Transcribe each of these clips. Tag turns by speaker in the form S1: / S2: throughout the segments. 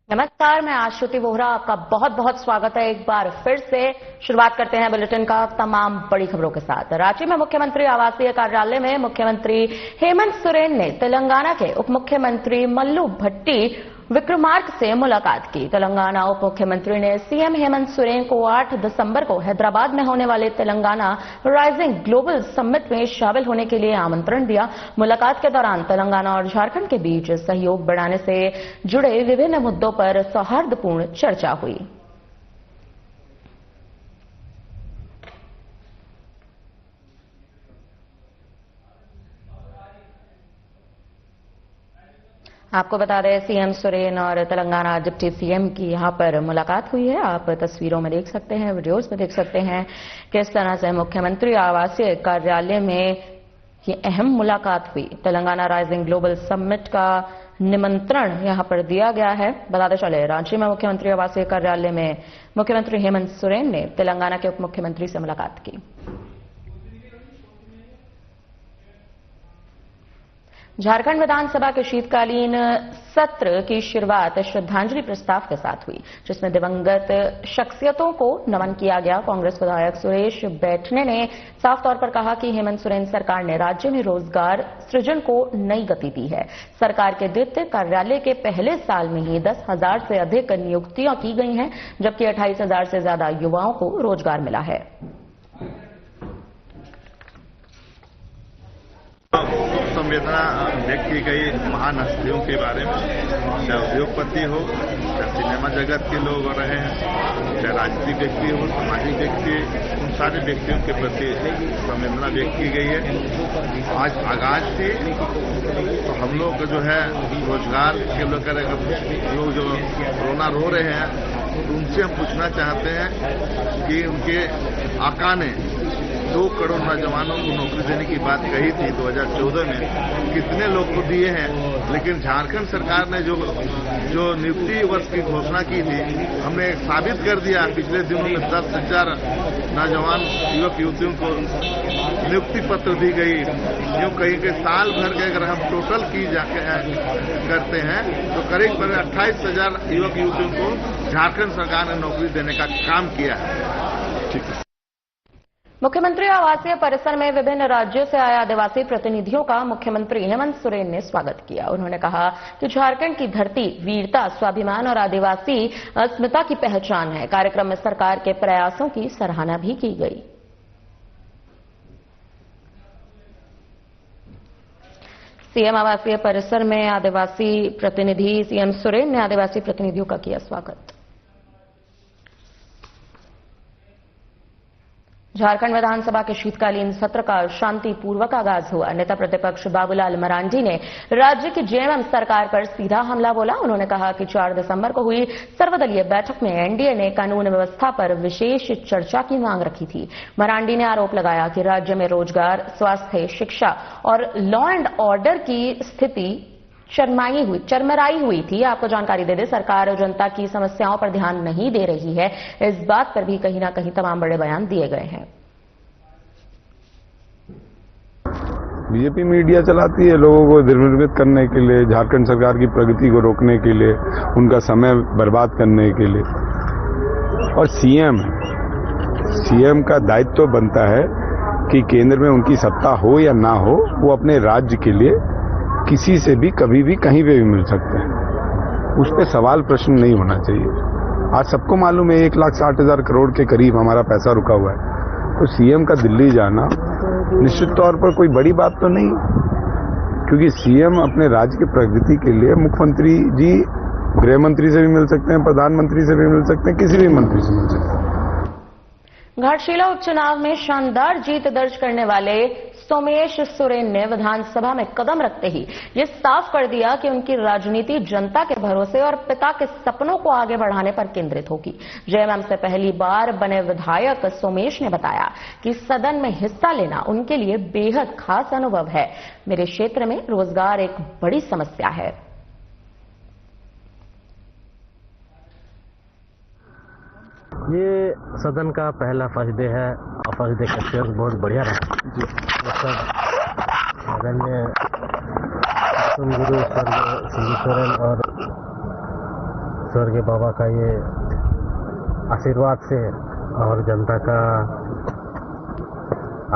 S1: नमस्कार, मैं आश्रुति वोहरा। आपका बहुत बहुत स्वागत है एक बार फिर से। शुरुआत करते हैं बुलेटिन का तमाम बड़ी खबरों के साथ। रांची में मुख्यमंत्री आवासीय कार्यालय में मुख्यमंत्री हेमंत सोरेन ने तेलंगाना के उप मुख्यमंत्री मल्लू भट्टी विक्रमार्क से मुलाकात की। तेलंगाना उप मुख्यमंत्री ने सीएम हेमंत सोरेन को 8 दिसंबर को हैदराबाद में होने वाले तेलंगाना राइजिंग ग्लोबल समिट में शामिल होने के लिए आमंत्रण दिया। मुलाकात के दौरान तेलंगाना और झारखंड के बीच सहयोग बढ़ाने से जुड़े विभिन्न मुद्दों पर सौहार्दपूर्ण चर्चा हुई। आपको बता दें, सीएम सोरेन और तेलंगाना डिप्टी सीएम की यहां पर मुलाकात हुई है। आप तस्वीरों में देख सकते हैं, वीडियोस में देख सकते हैं किस तरह से मुख्यमंत्री आवासीय कार्यालय में ये अहम मुलाकात हुई। तेलंगाना राइजिंग ग्लोबल समिट का निमंत्रण यहां पर दिया गया है। बताते चले, रांची में मुख्यमंत्री आवासीय कार्यालय में मुख्यमंत्री हेमंत सोरेन ने तेलंगाना के उप मुख्यमंत्री से मुलाकात की। झारखंड विधानसभा के शीतकालीन सत्र की शुरुआत श्रद्धांजलि प्रस्ताव के साथ हुई, जिसमें दिवंगत शख्सियतों को नमन किया गया। कांग्रेस विधायक सुरेश बैठने ने साफ तौर पर कहा कि हेमंत सोरेन सरकार ने राज्य में रोजगार सृजन को नई गति दी है। सरकार के द्वितीय कार्यालय के पहले साल में ही 10,000 से अधिक नियुक्तियां की गई हैं, जबकि 28,000 से ज्यादा युवाओं को रोजगार मिला है।
S2: संवेदना व्यक्त की गई महान हस्तियों के बारे में, चाहे उद्योगपति हो, चाहे सिनेमा जगत के लोग रहे हैं, चाहे राजनीतिक व्यक्ति हो, सामाजिक व्यक्ति, उन सारे व्यक्तियों के प्रति संवेदना व्यक्त की गई है। आज आगाज से तो हम लोग जो है रोजगार के लेकर लोग जो कोरोना रो रहे हैं, तो उनसे हम पूछना चाहते हैं कि उनके आका ने 2 करोड़ नौजवानों को नौकरी देने की बात कही थी 2014 में, कितने लोग को दिए हैं। लेकिन झारखंड सरकार ने जो नियुक्ति वर्ष की घोषणा की थी, हमने साबित कर दिया। पिछले दिनों में 10,000 नौजवान युवक युवतियों को नियुक्ति पत्र दी गई। यूं कहीं के साल भर के अगर हम टोटल की करते हैं तो करीब 28,000 युवक युवतियों को झारखंड सरकार ने नौकरी देने का काम किया है। ठीक है।
S1: मुख्यमंत्री आवासीय परिसर में विभिन्न राज्यों से आए आदिवासी प्रतिनिधियों का मुख्यमंत्री हेमंत सोरेन ने स्वागत किया। उन्होंने कहा कि झारखंड की धरती वीरता, स्वाभिमान और आदिवासी अस्मिता की पहचान है। कार्यक्रम में सरकार के प्रयासों की सराहना भी की गई। सीएम आवासीय परिसर में आदिवासी प्रतिनिधि सीएम सोरेन ने आदिवासी प्रतिनिधियों का किया स्वागत। झारखंड विधानसभा के शीतकालीन सत्र का शांतिपूर्वक आगाज हुआ। नेता प्रतिपक्ष बाबूलाल मरांडी ने राज्य की जेएमएम सरकार पर सीधा हमला बोला। उन्होंने कहा कि 4 दिसंबर को हुई सर्वदलीय बैठक में एनडीए ने कानून व्यवस्था पर विशेष चर्चा की मांग रखी थी। मरांडी ने आरोप लगाया कि राज्य में रोजगार, स्वास्थ्य, शिक्षा और लॉ एंड ऑर्डर की स्थिति चरमराई हुई थी। आपको जानकारी दे दें, सरकार जनता की समस्याओं पर ध्यान नहीं दे रही है। इस बात पर भी कहीं ना कहीं तमाम बड़े बयान दिए गए हैं।
S3: बीजेपी मीडिया चलाती है लोगों को निर्भीत करने के लिए, झारखंड सरकार की प्रगति को रोकने के लिए, उनका समय बर्बाद करने के लिए। और सीएम का दायित्व तो बनता है कि केंद्र में उनकी सत्ता हो या ना हो, वो अपने राज्य के लिए किसी से भी कभी भी कहीं पे भी मिल सकते हैं। उस पर सवाल प्रश्न नहीं होना चाहिए। आज सबको मालूम है 1,60,000 करोड़ के करीब हमारा पैसा रुका हुआ है। तो सीएम का दिल्ली जाना निश्चित तौर पर कोई बड़ी बात तो नहीं, क्योंकि सीएम अपने राज्य की प्रगति के लिए मुख्यमंत्री जी गृह मंत्री से भी मिल सकते हैं, प्रधानमंत्री से भी मिल सकते हैं, किसी भी मंत्री से मिल सकते हैं।
S1: घाटशिला उपचुनाव में शानदार जीत दर्ज करने वाले सोमेश सोरेन ने विधानसभा में कदम रखते ही ये साफ कर दिया कि उनकी राजनीति जनता के भरोसे और पिता के सपनों को आगे बढ़ाने पर केंद्रित होगी। जेएमएम से पहली बार बने विधायक सोमेश ने बताया कि सदन में हिस्सा लेना उनके लिए बेहद खास अनुभव है। मेरे क्षेत्र में रोजगार एक बड़ी समस्या है।
S4: ये सदन का पहला फर्स्ट डे है और फर्स्ट डे का एक्सपीरियंस बहुत बढ़िया रहा जी। सदन में गुरु स्वर्गीय सोरेन और स्वर्गीय बाबा का ये आशीर्वाद से और जनता का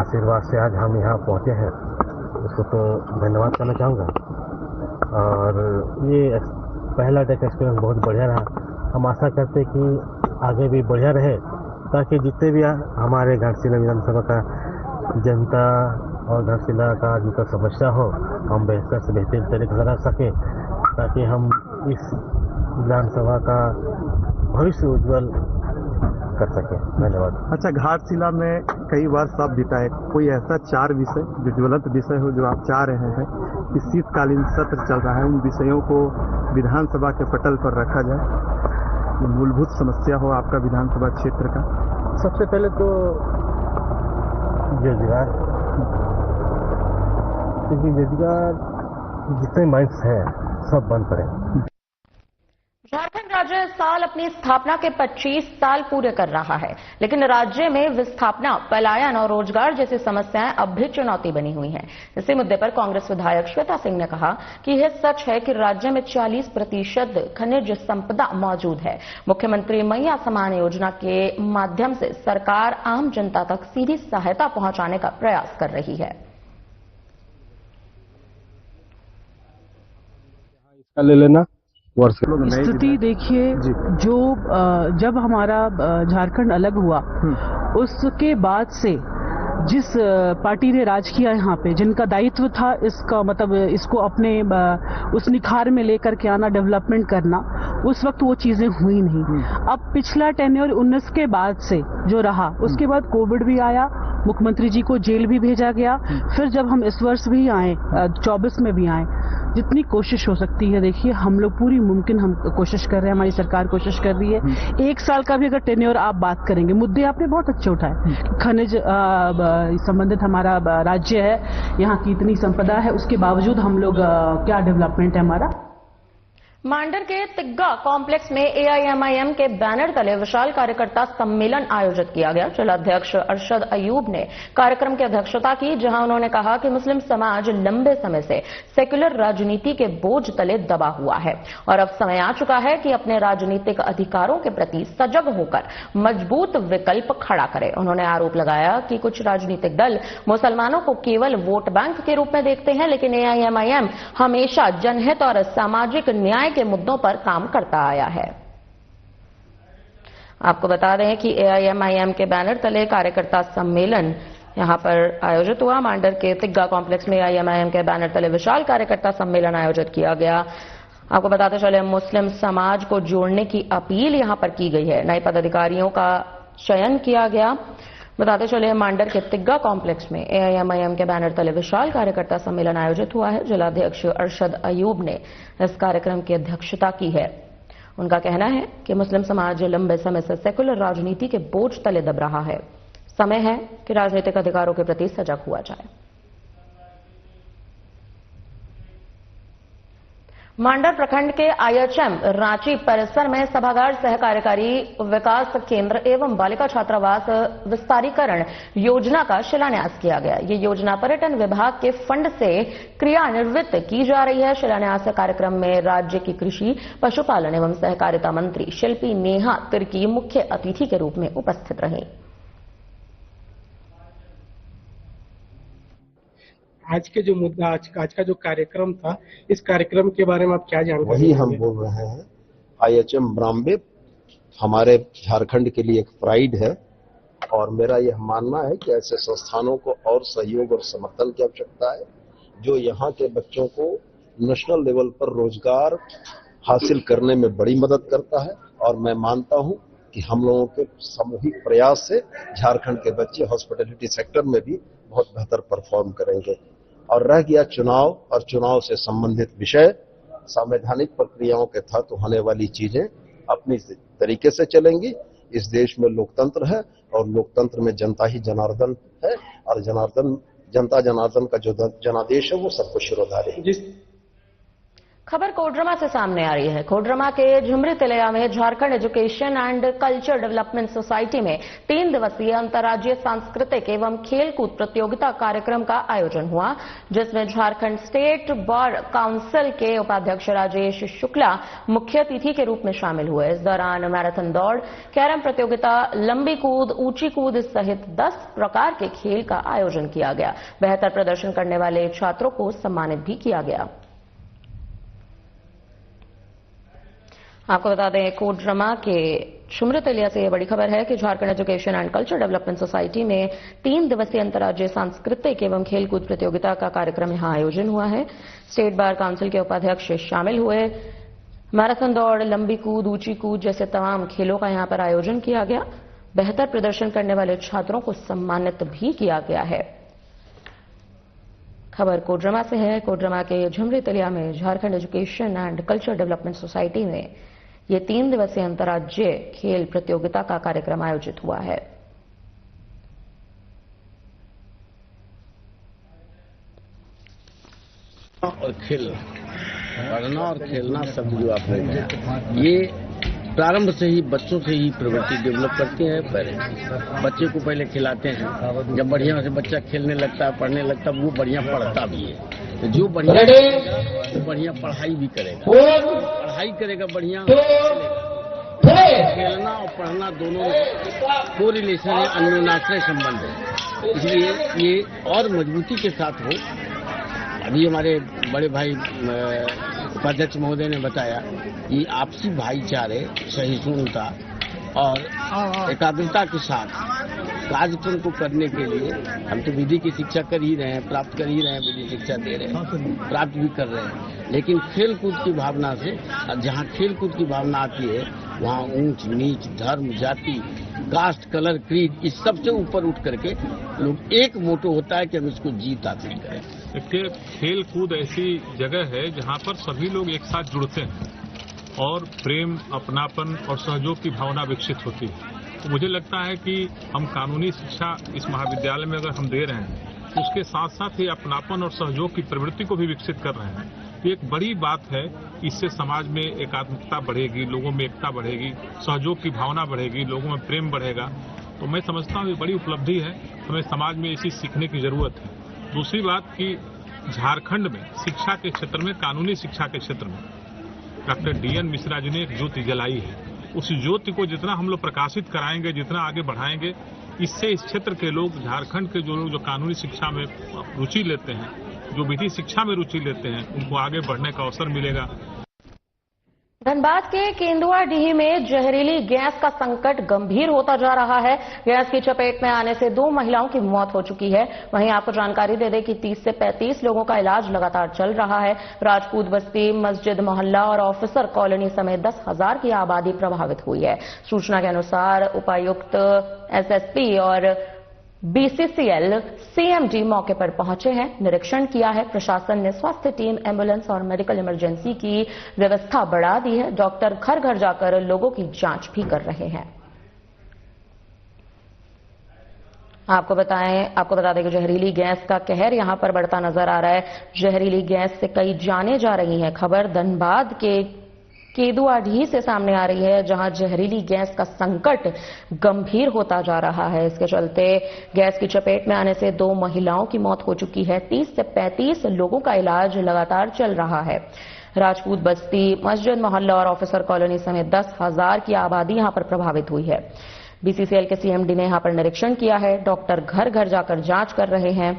S4: आशीर्वाद से आज हम यहाँ पहुँचे हैं, उसको तो धन्यवाद करना चाहूँगा। और ये पहला डेक एक्सपीरियंस बहुत बढ़िया रहा। हम आशा करते कि आगे भी बढ़िया रहे, ताकि जितने भी हमारे घाटशिला विधानसभा का जनता और घाटशिला का जितना समस्या हो, हम बेहतर से बेहतर तरीके से रख सकें, ताकि हम इस विधानसभा का भविष्य उज्जवल कर सके। धन्यवाद।
S5: अच्छा, घाटशिला में कई वर्ष आप बिताए, कोई ऐसा 4 विषय जो ज्वलंत विषय हो जो आप चाह रहे हैं कि शीतकालीन सत्र चल रहा है, उन विषयों को विधानसभा के पटल पर रखा जाए, मूलभूत समस्या हो आपका विधानसभा क्षेत्र का?
S4: सबसे पहले तो रोजगार, क्योंकि रोजगार जितने माइंस हैं सब बंद पड़े।
S1: झारखंड राज्य इस साल अपनी स्थापना के 25 साल पूरे कर रहा है, लेकिन राज्य में विस्थापना, पलायन और रोजगार जैसी समस्याएं अब भी चुनौती बनी हुई हैं। इसी मुद्दे पर कांग्रेस विधायक श्वेता सिंह ने कहा कि यह सच है कि राज्य में 40% खनिज संपदा मौजूद है। मुख्यमंत्री मैया समान योजना के माध्यम से सरकार आम जनता तक सीधी सहायता पहुंचाने का प्रयास कर रही है।
S3: ले लेना
S6: स्थिति देखिए, जो जब हमारा झारखंड अलग हुआ उसके बाद से जिस पार्टी ने राज किया यहाँ पे, जिनका दायित्व था इसका मतलब इसको अपने उस निखार में लेकर के आना, डेवलपमेंट करना, उस वक्त वो चीजें हुई नहीं। अब पिछला टेन्योर 19 के बाद से जो रहा, उसके बाद कोविड भी आया, मुख्यमंत्री जी को जेल भी भेजा गया, फिर जब हम इस वर्ष भी आए, 24 में भी आए, जितनी कोशिश हो सकती है, देखिए हम लोग पूरी मुमकिन हम कोशिश कर रहे हैं, हमारी सरकार कोशिश कर रही है। 1 साल का भी अगर टेन्योर आप बात करेंगे, मुद्दे आपने बहुत अच्छे उठाए, खनिज संबंधित हमारा राज्य है, यहाँ की इतनी संपदा है, उसके बावजूद हम लोग क्या डेवलपमेंट है हमारा।
S1: मांडर के तिग्गा कॉम्प्लेक्स में एआईएमआईएम के बैनर तले विशाल कार्यकर्ता सम्मेलन आयोजित किया गया। जिलाध्यक्ष अरशद अयूब ने कार्यक्रम की अध्यक्षता की, जहां उन्होंने कहा कि मुस्लिम समाज लंबे समय से सेक्युलर राजनीति के बोझ तले दबा हुआ है और अब समय आ चुका है कि अपने राजनीतिक अधिकारों के प्रति सजग होकर मजबूत विकल्प खड़ा करे। उन्होंने आरोप लगाया कि कुछ राजनीतिक दल मुसलमानों को केवल वोट बैंक के रूप में देखते हैं, लेकिन एआईएमआईएम हमेशा जनहित और सामाजिक न्याय के मुद्दों पर काम करता आया है। आपको बता दें कि एआईएमआईएम के बैनर तले कार्यकर्ता सम्मेलन यहां पर आयोजित हुआ। मांडर के तिग्गा कॉम्प्लेक्स में एआईएमआईएम के बैनर तले विशाल कार्यकर्ता सम्मेलन आयोजित किया गया। आपको बताते चले, मुस्लिम समाज को जोड़ने की अपील यहां पर की गई है। नए पदाधिकारियों का चयन किया गया। बताते चले, मांडर के तिग्गा कॉम्प्लेक्स में एआईएमआईएम के बैनर तले विशाल कार्यकर्ता सम्मेलन आयोजित हुआ है। जिलाध्यक्ष अरशद अयूब ने इस कार्यक्रम की अध्यक्षता की है। उनका कहना है कि मुस्लिम समाज लंबे समय से सेकुलर राजनीति के बोझ तले दब रहा है। समय है कि राजनीतिक अधिकारों के प्रति सजग हुआ जाए। मांडर प्रखंड के आईएचएम रांची परिसर में सभागार सह कार्यकारी विकास केंद्र एवं बालिका छात्रावास विस्तारीकरण योजना का शिलान्यास किया गया। ये योजना पर्यटन विभाग के फंड से क्रियान्वित की जा रही है। शिलान्यास कार्यक्रम में राज्य की कृषि, पशुपालन एवं सहकारिता मंत्री शिल्पी नेहा तिर्की मुख्य अतिथि के रूप में उपस्थित रहीं।
S7: आज के जो मुद्दा, आज का जो कार्यक्रम था, इस कार्यक्रम के बारे में आप क्या जानते हैं?
S8: वही हम बोल रहे हैं। आईएचएम ब्राम्बे हमारे झारखंड के लिए एक प्राइड है और मेरा यह मानना है कि ऐसे संस्थानों को और सहयोग और समर्थन की आवश्यकता है, जो यहाँ के बच्चों को नेशनल लेवल पर रोजगार हासिल करने में बड़ी मदद करता है। और मैं मानता हूं कि हम लोगों के सामूहिक प्रयास से झारखंड के बच्चे हॉस्पिटैलिटी सेक्टर में भी बहुत बेहतर परफॉर्म करेंगे। और रह गया चुनाव और चुनाव से संबंधित विषय, संवैधानिक प्रक्रियाओं के तहत होने वाली चीजें अपनी तरीके से चलेंगी। इस देश में लोकतंत्र है और लोकतंत्र में जनता ही जनार्दन है और जनता जनार्दन का जो जनादेश है वो सबको शिरोधार्य है।
S1: खबर कोडरमा से सामने आ रही है। कोडरमा के झुमरी तिलैया में Jharkhand education and culture development society में 3 दिवसीय अंतर्राज्यीय सांस्कृतिक एवं खेलकूद प्रतियोगिता कार्यक्रम का आयोजन हुआ, जिसमें झारखंड स्टेट बार काउंसिल के उपाध्यक्ष राजेश शुक्ला मुख्य अतिथि के रूप में शामिल हुए। इस दौरान मैराथन दौड़, कैरम प्रतियोगिता, लंबी कूद, ऊंची कूद सहित 10 प्रकार के खेल का आयोजन किया गया। बेहतर प्रदर्शन करने वाले छात्रों को सम्मानित भी किया गया। आपको बता दें, कोडरमा के झुमरी तिलैया से यह बड़ी खबर है कि Jharkhand education and culture development society में 3 दिवसीय अंतर्राज्यीय सांस्कृतिक एवं खेलकूद प्रतियोगिता का कार्यक्रम यहां आयोजन हुआ है। स्टेट बार काउंसिल के उपाध्यक्ष शामिल हुए। मैराथन दौड़, लंबी कूद, ऊंची कूद जैसे तमाम खेलों का यहां पर आयोजन किया गया। बेहतर प्रदर्शन करने वाले छात्रों को सम्मानित भी किया गया है। खबर कोडरमा से है। कोडरमा के झुमरी तिलैया में Jharkhand education and culture development society में ये 3 दिवसीय अंतर्राज्यीय खेल प्रतियोगिता का कार्यक्रम आयोजित हुआ है।
S9: और खेलना, पढ़ना और खेलना शब्द जो आपने कहा, ये प्रारंभ से ही बच्चों से ही प्रवृत्ति डेवलप करते हैं। पहले बच्चे को पहले खिलाते हैं, जब बढ़िया से बच्चा खेलने लगता है, पढ़ने लगता है, वो बढ़िया पढ़ता भी है। तो जो बढ़िया वो बढ़िया पढ़ाई भी करेगा, पढ़ाई करेगा बढ़िया, खेलना और पढ़ना दोनों में कोरिलेशन है, अन्योन्याश्रय संबंध है। इसलिए ये और मजबूती के साथ हो। अभी हमारे बड़े भाई उपाध्यक्ष महोदय ने बताया कि आपसी भाईचारे, सहिष्णुता और एकाग्रता के साथ कार्यक्रम को करने के लिए हम तो विधि की शिक्षा कर ही रहे हैं, प्राप्त कर ही रहे हैं, विधि शिक्षा दे रहे हैं, प्राप्त भी कर रहे हैं। लेकिन खेल कूद की भावना से, जहाँ खेल कूद की भावना आती है वहाँ ऊंच नीच, धर्म, जाति, कास्ट, कलर, क्रीड, इस सबसे ऊपर उठ करके लोग एक मोटो होता है कि हम इसको जीत हासिल करें।
S10: देखिए, खेल कूद ऐसी जगह है जहाँ पर सभी लोग एक साथ जुड़ते हैं और प्रेम, अपनापन और सहयोग की भावना विकसित होती है। तो मुझे लगता है कि हम कानूनी शिक्षा इस महाविद्यालय में अगर हम दे रहे हैं तो उसके साथ साथ ही अपनापन और सहयोग की प्रवृत्ति को भी विकसित कर रहे हैं। ये एक बड़ी बात है। इससे समाज में एकात्मकता बढ़ेगी, लोगों में एकता बढ़ेगी, सहयोग की भावना बढ़ेगी, लोगों में प्रेम बढ़ेगा। तो मैं समझता हूँ ये बड़ी उपलब्धि है, हमें समाज में इसी सीखने की जरूरत है। दूसरी बात कि झारखंड में शिक्षा के क्षेत्र में, कानूनी शिक्षा के क्षेत्र में डॉक्टर DN मिश्रा जी ने एक ज्योति जलाई है। उस ज्योति को जितना हम लोग प्रकाशित कराएंगे, जितना आगे बढ़ाएंगे, इससे इस क्षेत्र के लोग, झारखंड के जो लोग जो कानूनी शिक्षा में रुचि लेते हैं, जो विधि शिक्षा में रुचि लेते हैं, उनको आगे बढ़ने का अवसर मिलेगा।
S1: धनबाद के केंदुआडीह में जहरीली गैस का संकट गंभीर होता जा रहा है। गैस की चपेट में आने से 2 महिलाओं की मौत हो चुकी है। वहीं आपको जानकारी दे दें कि 30 से 35 लोगों का इलाज लगातार चल रहा है। राजपूत बस्ती, मस्जिद मोहल्ला और ऑफिसर कॉलोनी समेत 10,000 की आबादी प्रभावित हुई है। सूचना के अनुसार उपायुक्त, SSP और BCCL CMD मौके पर पहुंचे हैं, निरीक्षण किया है। प्रशासन ने स्वास्थ्य टीम, एम्बुलेंस और मेडिकल इमरजेंसी की व्यवस्था बढ़ा दी है। डॉक्टर घर घर जाकर लोगों की जांच भी कर रहे हैं। आपको बता दें कि जहरीली गैस का कहर यहां पर बढ़ता नजर आ रहा है। जहरीली गैस से कई जानें जा रही हैं। खबर धनबाद के केंदुआडीह से सामने आ रही है, जहां जहरीली गैस का संकट गंभीर होता जा रहा है। इसके चलते गैस की चपेट में आने से 2 महिलाओं की मौत हो चुकी है। 30 से 35 लोगों का इलाज लगातार चल रहा है। राजपूत बस्ती, मस्जिद मोहल्ला और ऑफिसर कॉलोनी समेत 10,000 की आबादी यहां पर प्रभावित हुई है। BCCL के CMD ने यहां पर निरीक्षण किया है। डॉक्टर घर घर जाकर जांच कर रहे हैं।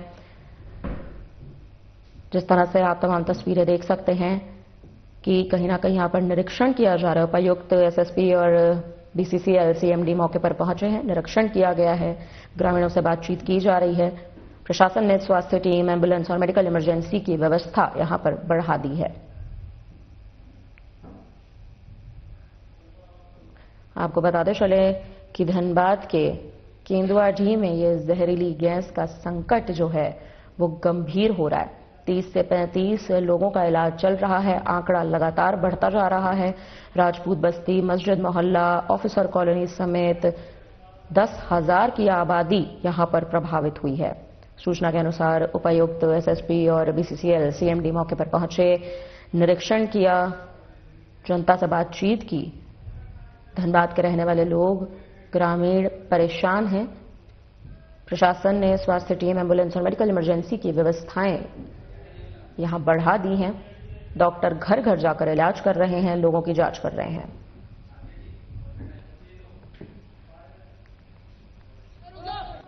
S1: जिस तरह से आप तमाम तस्वीरें देख सकते हैं कि कहीं ना कहीं यहाँ पर निरीक्षण किया जा रहा है। उपायुक्त, SSP और BCCL CMD मौके पर पहुंचे हैं, निरीक्षण किया गया है, ग्रामीणों से बातचीत की जा रही है। प्रशासन ने स्वास्थ्य टीम, एम्बुलेंस और मेडिकल इमरजेंसी की व्यवस्था यहां पर बढ़ा दी है। आपको बताते चले कि धनबाद के केंदुआडीह में ये जहरीली गैस का संकट जो है वो गंभीर हो रहा है। 30 से 35 लोगों का इलाज चल रहा है। आंकड़ा लगातार बढ़ता जा रहा है। राजपूत बस्ती, मस्जिद मोहल्ला, ऑफिसर कॉलोनी समेत 10,000 की आबादी यहां पर प्रभावित हुई है। सूचना के अनुसार उपायुक्त, SSP और BCCL CMD मौके पर पहुंचे, निरीक्षण किया, जनता से बातचीत की। धनबाद के रहने वाले लोग, ग्रामीण परेशान हैं। प्रशासन ने स्वास्थ्य टीम, एम्बुलेंस और मेडिकल इमरजेंसी की व्यवस्थाएं यहां बढ़ा दी हैं। डॉक्टर घर घर जाकर इलाज कर रहे हैं, लोगों की जांच कर रहे हैं।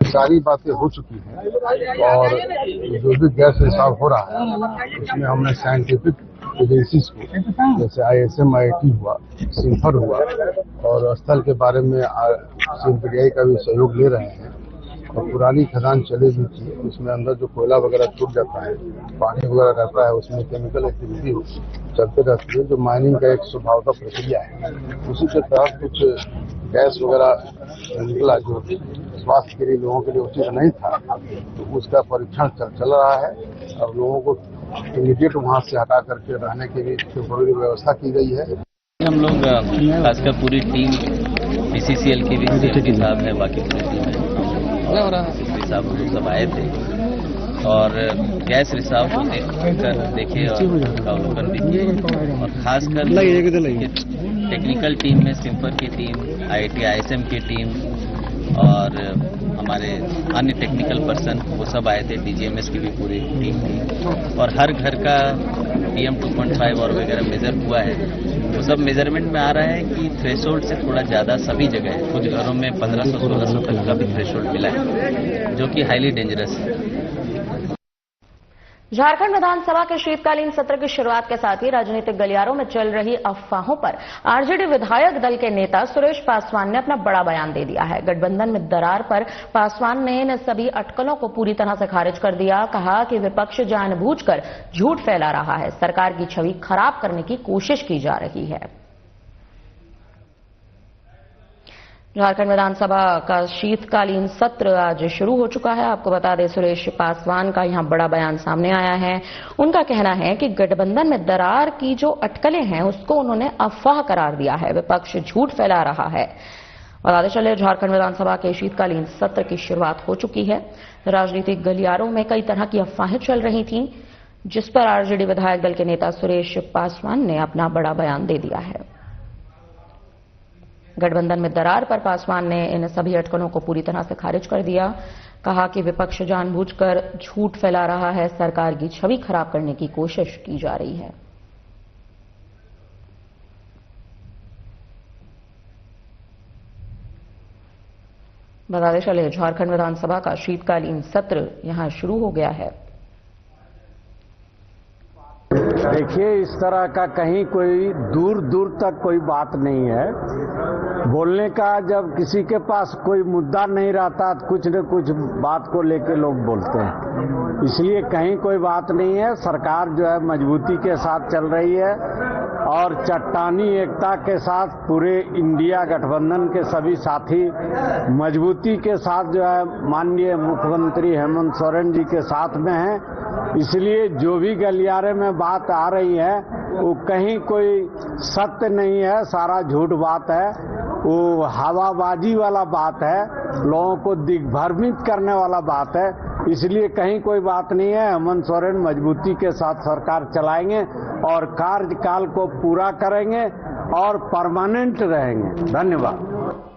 S11: सारी बातें हो चुकी हैं और जो भी गैस रिसाव हो रहा है उसमें हमने साइंटिफिक एजेंसीज को, जैसे ISM, IIT हुआ, सिम्फर हुआ, और स्थल के बारे में CMPDI का भी सहयोग ले रहे हैं। और पुरानी खदान चली हुई थी, उसमें अंदर जो कोयला वगैरह छूट जाता है, पानी वगैरह रहता है, उसमें केमिकल एक्टिविटी चलते रहती है, जो माइनिंग का एक स्वभावतः प्रक्रिया है। उसी के तहत कुछ गैस वगैरह निकला जो स्वास्थ्य के लिए, लोगों के लिए उचित नहीं था, तो उसका परीक्षण चल रहा है। और लोगों को इमीडिएट वहां से हटा करके रहने के लिए टेम्पोररी व्यवस्था की गई है।
S12: हम लोग खासकर पूरी टीम, BCCL की भी CMD साहब है, बाकी पूरी टीम है, CMD साहब हम लोग सब आए थे और गैस रिसाव को देखे और अवलोकन भी किए। और खासकर टेक्निकल टीम में सिम्फर की टीम, IIT ISM की टीम और हमारे अन्य टेक्निकल पर्सन, वो सब आए थे। DGMS की भी पूरी टीम थी और हर घर का PM 2.5 और वगैरह मेजर हुआ है। वो सब मेजरमेंट में आ रहा है कि थ्रेशोल्ड से थोड़ा ज़्यादा सभी जगह है। कुछ घरों में 1500-1600 तक का भी थ्रेशोल्ड मिला है, जो कि हाईली डेंजरस है।
S1: झारखंड विधानसभा के शीतकालीन सत्र की शुरुआत के साथ ही राजनीतिक गलियारों में चल रही अफवाहों पर आरजेडी विधायक दल के नेता सुरेश पासवान ने अपना बड़ा बयान दे दिया है। गठबंधन में दरार पर पासवान ने इन सभी अटकलों को पूरी तरह से खारिज कर दिया। कहा कि विपक्ष जानबूझकर झूठ फैला रहा है, सरकार की छवि खराब करने की कोशिश की जा रही है। झारखंड विधानसभा का शीतकालीन सत्र आज शुरू हो चुका है। आपको बता दें, सुरेश पासवान का यहां बड़ा बयान सामने आया है। उनका कहना है कि गठबंधन में दरार की जो अटकलें हैं उसको उन्होंने अफवाह करार दिया है, विपक्ष झूठ फैला रहा है। बताते चले, झारखंड विधानसभा के शीतकालीन सत्र की शुरुआत हो चुकी है। राजनीतिक गलियारों में कई तरह की अफवाहें चल रही थीं, जिस पर आरजेडी विधायक दल के नेता सुरेश पासवान ने अपना बड़ा बयान दे दिया है। गठबंधन में दरार पर पासवान ने इन सभी अटकलों को पूरी तरह से खारिज कर दिया। कहा कि विपक्ष जानबूझकर झूठ फैला रहा है, सरकार की छवि खराब करने की कोशिश की जा रही है। बताते चले, झारखंड विधानसभा का शीतकालीन सत्र यहां शुरू हो गया है।
S13: देखिए, इस तरह का कहीं कोई दूर दूर तक कोई बात नहीं है। बोलने का जब किसी के पास कोई मुद्दा नहीं रहता तो कुछ न कुछ बात को लेके लोग बोलते हैं, इसलिए कहीं कोई बात नहीं है। सरकार जो है मजबूती के साथ चल रही है और चट्टानी एकता के साथ पूरे इंडिया गठबंधन के सभी साथी मजबूती के साथ जो है माननीय मुख्यमंत्री हेमंत सोरेन जी के साथ में हैं। इसलिए जो भी गलियारे में बात आ रही है वो कहीं कोई सत्य नहीं है, सारा झूठ बात है, वो हवाबाजी वाला बात है, लोगों को दिग्भ्रमित करने वाला बात है। इसलिए कहीं कोई बात नहीं है। हेमंत सोरेन मजबूती के साथ सरकार चलाएंगे और कार्यकाल को पूरा करेंगे और परमानेंट रहेंगे। धन्यवाद।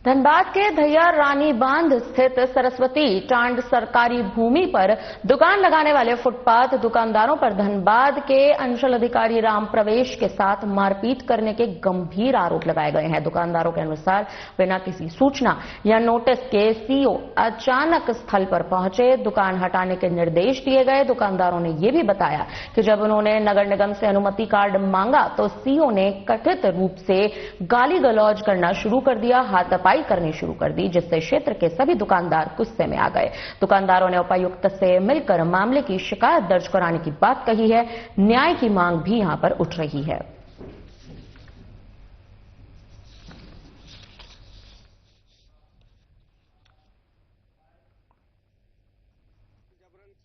S1: धनबाद के धैया रानी बांध स्थित सरस्वती टांड सरकारी भूमि पर दुकान लगाने वाले फुटपाथ दुकानदारों पर धनबाद के अंचल अधिकारी राम प्रवेश के साथ मारपीट करने के गंभीर आरोप लगाए गए हैं। दुकानदारों के अनुसार बिना किसी सूचना या नोटिस के सीओ अचानक स्थल पर पहुंचे, दुकान हटाने के निर्देश दिए गए। दुकानदारों ने यह भी बताया कि जब उन्होंने नगर निगम से अनुमति कार्ड मांगा तो सीओ ने कथित रूप से गाली गलौज करना शुरू कर दिया, हाथापाई करनी शुरू कर दी, जिससे क्षेत्र के सभी दुकानदार गुस्से में आ गए। दुकानदारों ने उपायुक्त से मिलकर मामले की शिकायत दर्ज कराने की बात कही है। न्याय की मांग भी यहां पर उठ रही है।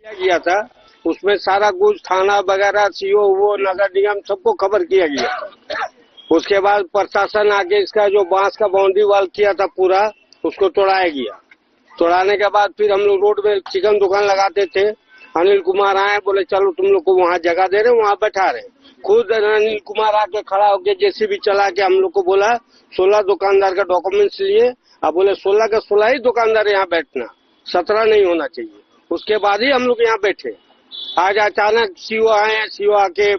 S14: किया गया था, उसमें सारा कुछ थाना वगैरह सीओ वो नगर निगम सबको खबर किया गया। उसके बाद प्रशासन आके इसका जो बांस का बाउंड्री वाल किया था पूरा, उसको तोड़ाया गया। तोड़ाने के बाद फिर हम लोग रोड में चिकन दुकान लगाते थे, अनिल कुमार आए, बोले चलो तुम लोग को वहाँ जगह दे रहे, वहाँ बैठा रहे। खुद अनिल कुमार आके खड़ा होके जेसीबी चला के हम लोग को बोला 16 दुकानदार का डॉक्यूमेंट्स लिए, अब बोले 16 का 16 ही दुकानदार यहाँ बैठना, 17 नहीं होना चाहिए। उसके बाद ही हम लोग यहाँ बैठे। आज अचानक सीओ आए हैं, सीओ आके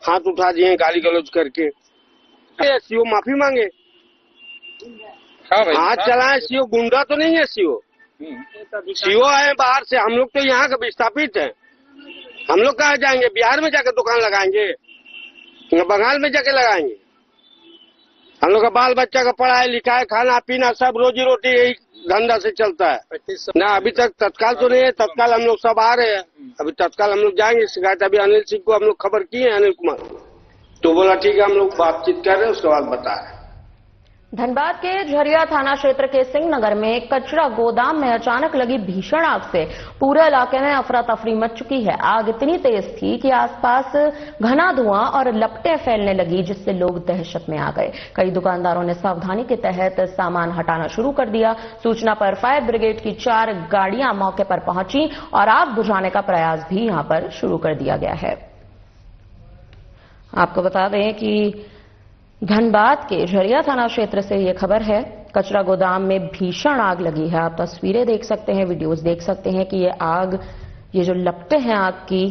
S14: हाथ उठा दिए गाली गलौज करके। सीओ माफी मांगे, हाथ चलाए। सीओ गुंडा तो नहीं है सीओ, सीओ आए बाहर से। हम लोग तो यहाँ का विस्थापित है, हम लोग कहाँ जाएंगे? बिहार में जाकर दुकान लगाएंगे, बंगाल में जाके लगाएंगे? हम लोग का बाल बच्चा का पढ़ाई लिखाई खाना पीना सब रोजी रोटी यही धंधा से चलता है ना। अभी तक तत्काल तो नहीं है, तत्काल हम लोग सब आ रहे हैं, अभी तत्काल हम लोग जाएंगे शिकायत। अभी अनिल सिंह को हम लोग खबर किए, अनिल कुमार तो बोला ठीक है हम लोग बातचीत कर रहे हैं, उसके बाद बता रहे हैं।
S1: धनबाद के झरिया थाना क्षेत्र के सिंह नगर में कचरा गोदाम में अचानक लगी भीषण आग से पूरे इलाके में अफरा तफरी मच चुकी है। आग इतनी तेज थी कि आसपास घना धुआं और लपटें फैलने लगी, जिससे लोग दहशत में आ गए। कई दुकानदारों ने सावधानी के तहत सामान हटाना शुरू कर दिया। सूचना पर फायर ब्रिगेड की 4 गाड़ियां मौके पर पहुंची और आग बुझाने का प्रयास भी यहां पर शुरू कर दिया गया है। आपको बता दें कि धनबाद के झरिया थाना क्षेत्र से यह खबर है। कचरा गोदाम में भीषण आग लगी है। आप तस्वीरें देख सकते हैं, वीडियोस देख सकते हैं कि ये आग, ये जो लपटें हैं आग की,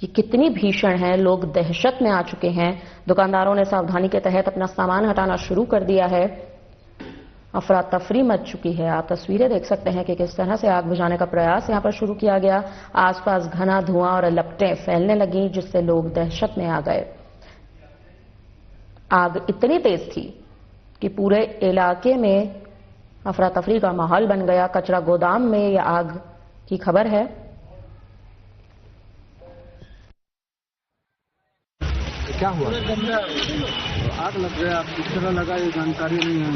S1: ये कितनी भीषण है। लोग दहशत में आ चुके हैं। दुकानदारों ने सावधानी के तहत अपना सामान हटाना शुरू कर दिया है। अफरा तफरी मच चुकी है। आप तस्वीरें देख सकते हैं कि किस तरह से आग बुझाने का प्रयास यहां पर शुरू किया गया। आसपास घना धुआं और लपटें फैलने लगी, जिससे लोग दहशत में आ गए। आग इतनी तेज थी कि पूरे इलाके में अफरा तफरी का माहौल बन गया। कचरा गोदाम में यह आग की खबर है।
S15: क्या हुआ? आग लग गया, अब किस तरह लगा ये जानकारी नहीं है।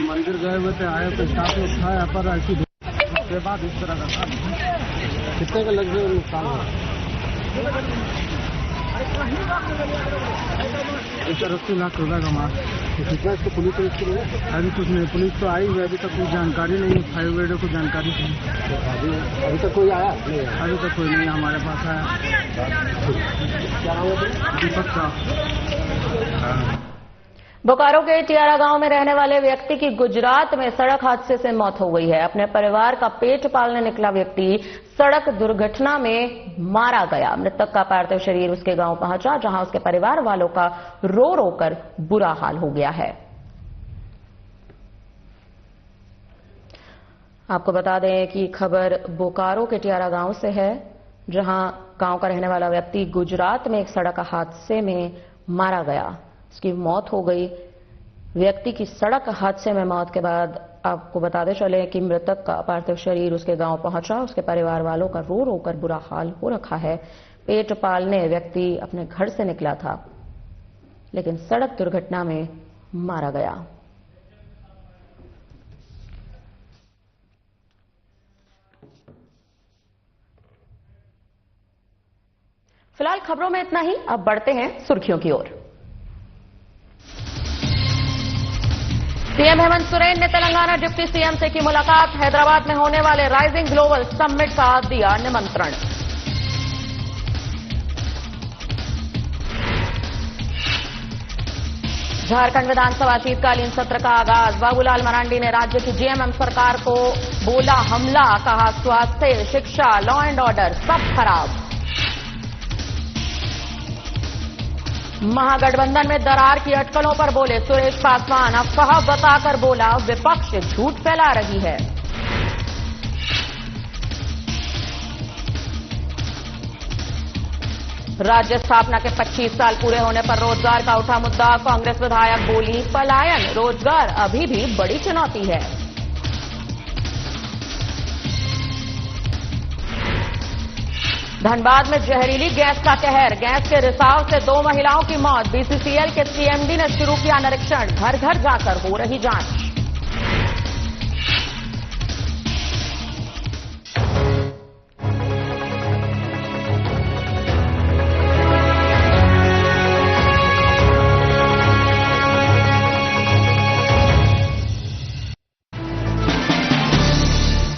S15: मंदिर गए हुए थे, आए तो स्टाफ ने उठाया पर ऐसी उसके बाद इस तरह का काम। कितने का लग गया नुकसान हुआ? 80 लाख रुपए का माल। कितना इसको पुलिस अभी कुछ नहीं, पुलिस तो आई हुई, अभी तक कोई जानकारी नहीं है। फायर ब्रिगेड को जानकारी नहीं। अभी तक कोई आया नहीं? अभी तक कोई नहीं हमारे पास आया। दीपक का।
S1: बोकारो के टियारा गांव में रहने वाले व्यक्ति की गुजरात में सड़क हादसे से मौत हो गई है। अपने परिवार का पेट पालने निकला व्यक्ति सड़क दुर्घटना में मारा गया। मृतक का पार्थिव शरीर उसके गांव पहुंचा, जहां उसके परिवार वालों का रो रो कर बुरा हाल हो गया है। आपको बता दें कि खबर बोकारो के टियारा गांव से है, जहां गांव का रहने वाला व्यक्ति गुजरात में एक सड़क हादसे में मारा गया। उसकी मौत हो गई। व्यक्ति की सड़क हादसे में मौत के बाद आपको बताते चले कि मृतक का पार्थिव शरीर उसके गांव पहुंचा। उसके परिवार वालों का रो रो कर बुरा हाल हो रखा है। पेट पालने व्यक्ति अपने घर से निकला था, लेकिन सड़क दुर्घटना में मारा गया। फिलहाल खबरों में इतना ही। अब बढ़ते हैं सुर्खियों की ओर। सीएम हेमंत सोरेन ने तेलंगाना डिप्टी सीएम से की मुलाकात। हैदराबाद में होने वाले राइजिंग ग्लोबल समिट का दिया निमंत्रण। झारखंड विधानसभा शीतकालीन सत्र का आगाज। बाबूलाल मरांडी ने राज्य की जेएमएम सरकार को बोला हमला, कहा स्वास्थ्य, शिक्षा, लॉ एंड ऑर्डर सब खराब। महागठबंधन में दरार की अटकलों पर बोले सुरेश पासवान। अफवाह बताकर बोला विपक्ष झूठ फैला रही है। राज्य स्थापना के 25 साल पूरे होने पर रोजगार का उठा मुद्दा। कांग्रेस विधायक बोली पलायन रोजगार अभी भी बड़ी चुनौती है। धनबाद में जहरीली गैस का कहर। गैस के रिसाव से 2 महिलाओं की मौत। बीसीसीएल के सीएमडी ने शुरू किया निरीक्षण। घर घर जाकर हो रही जांच।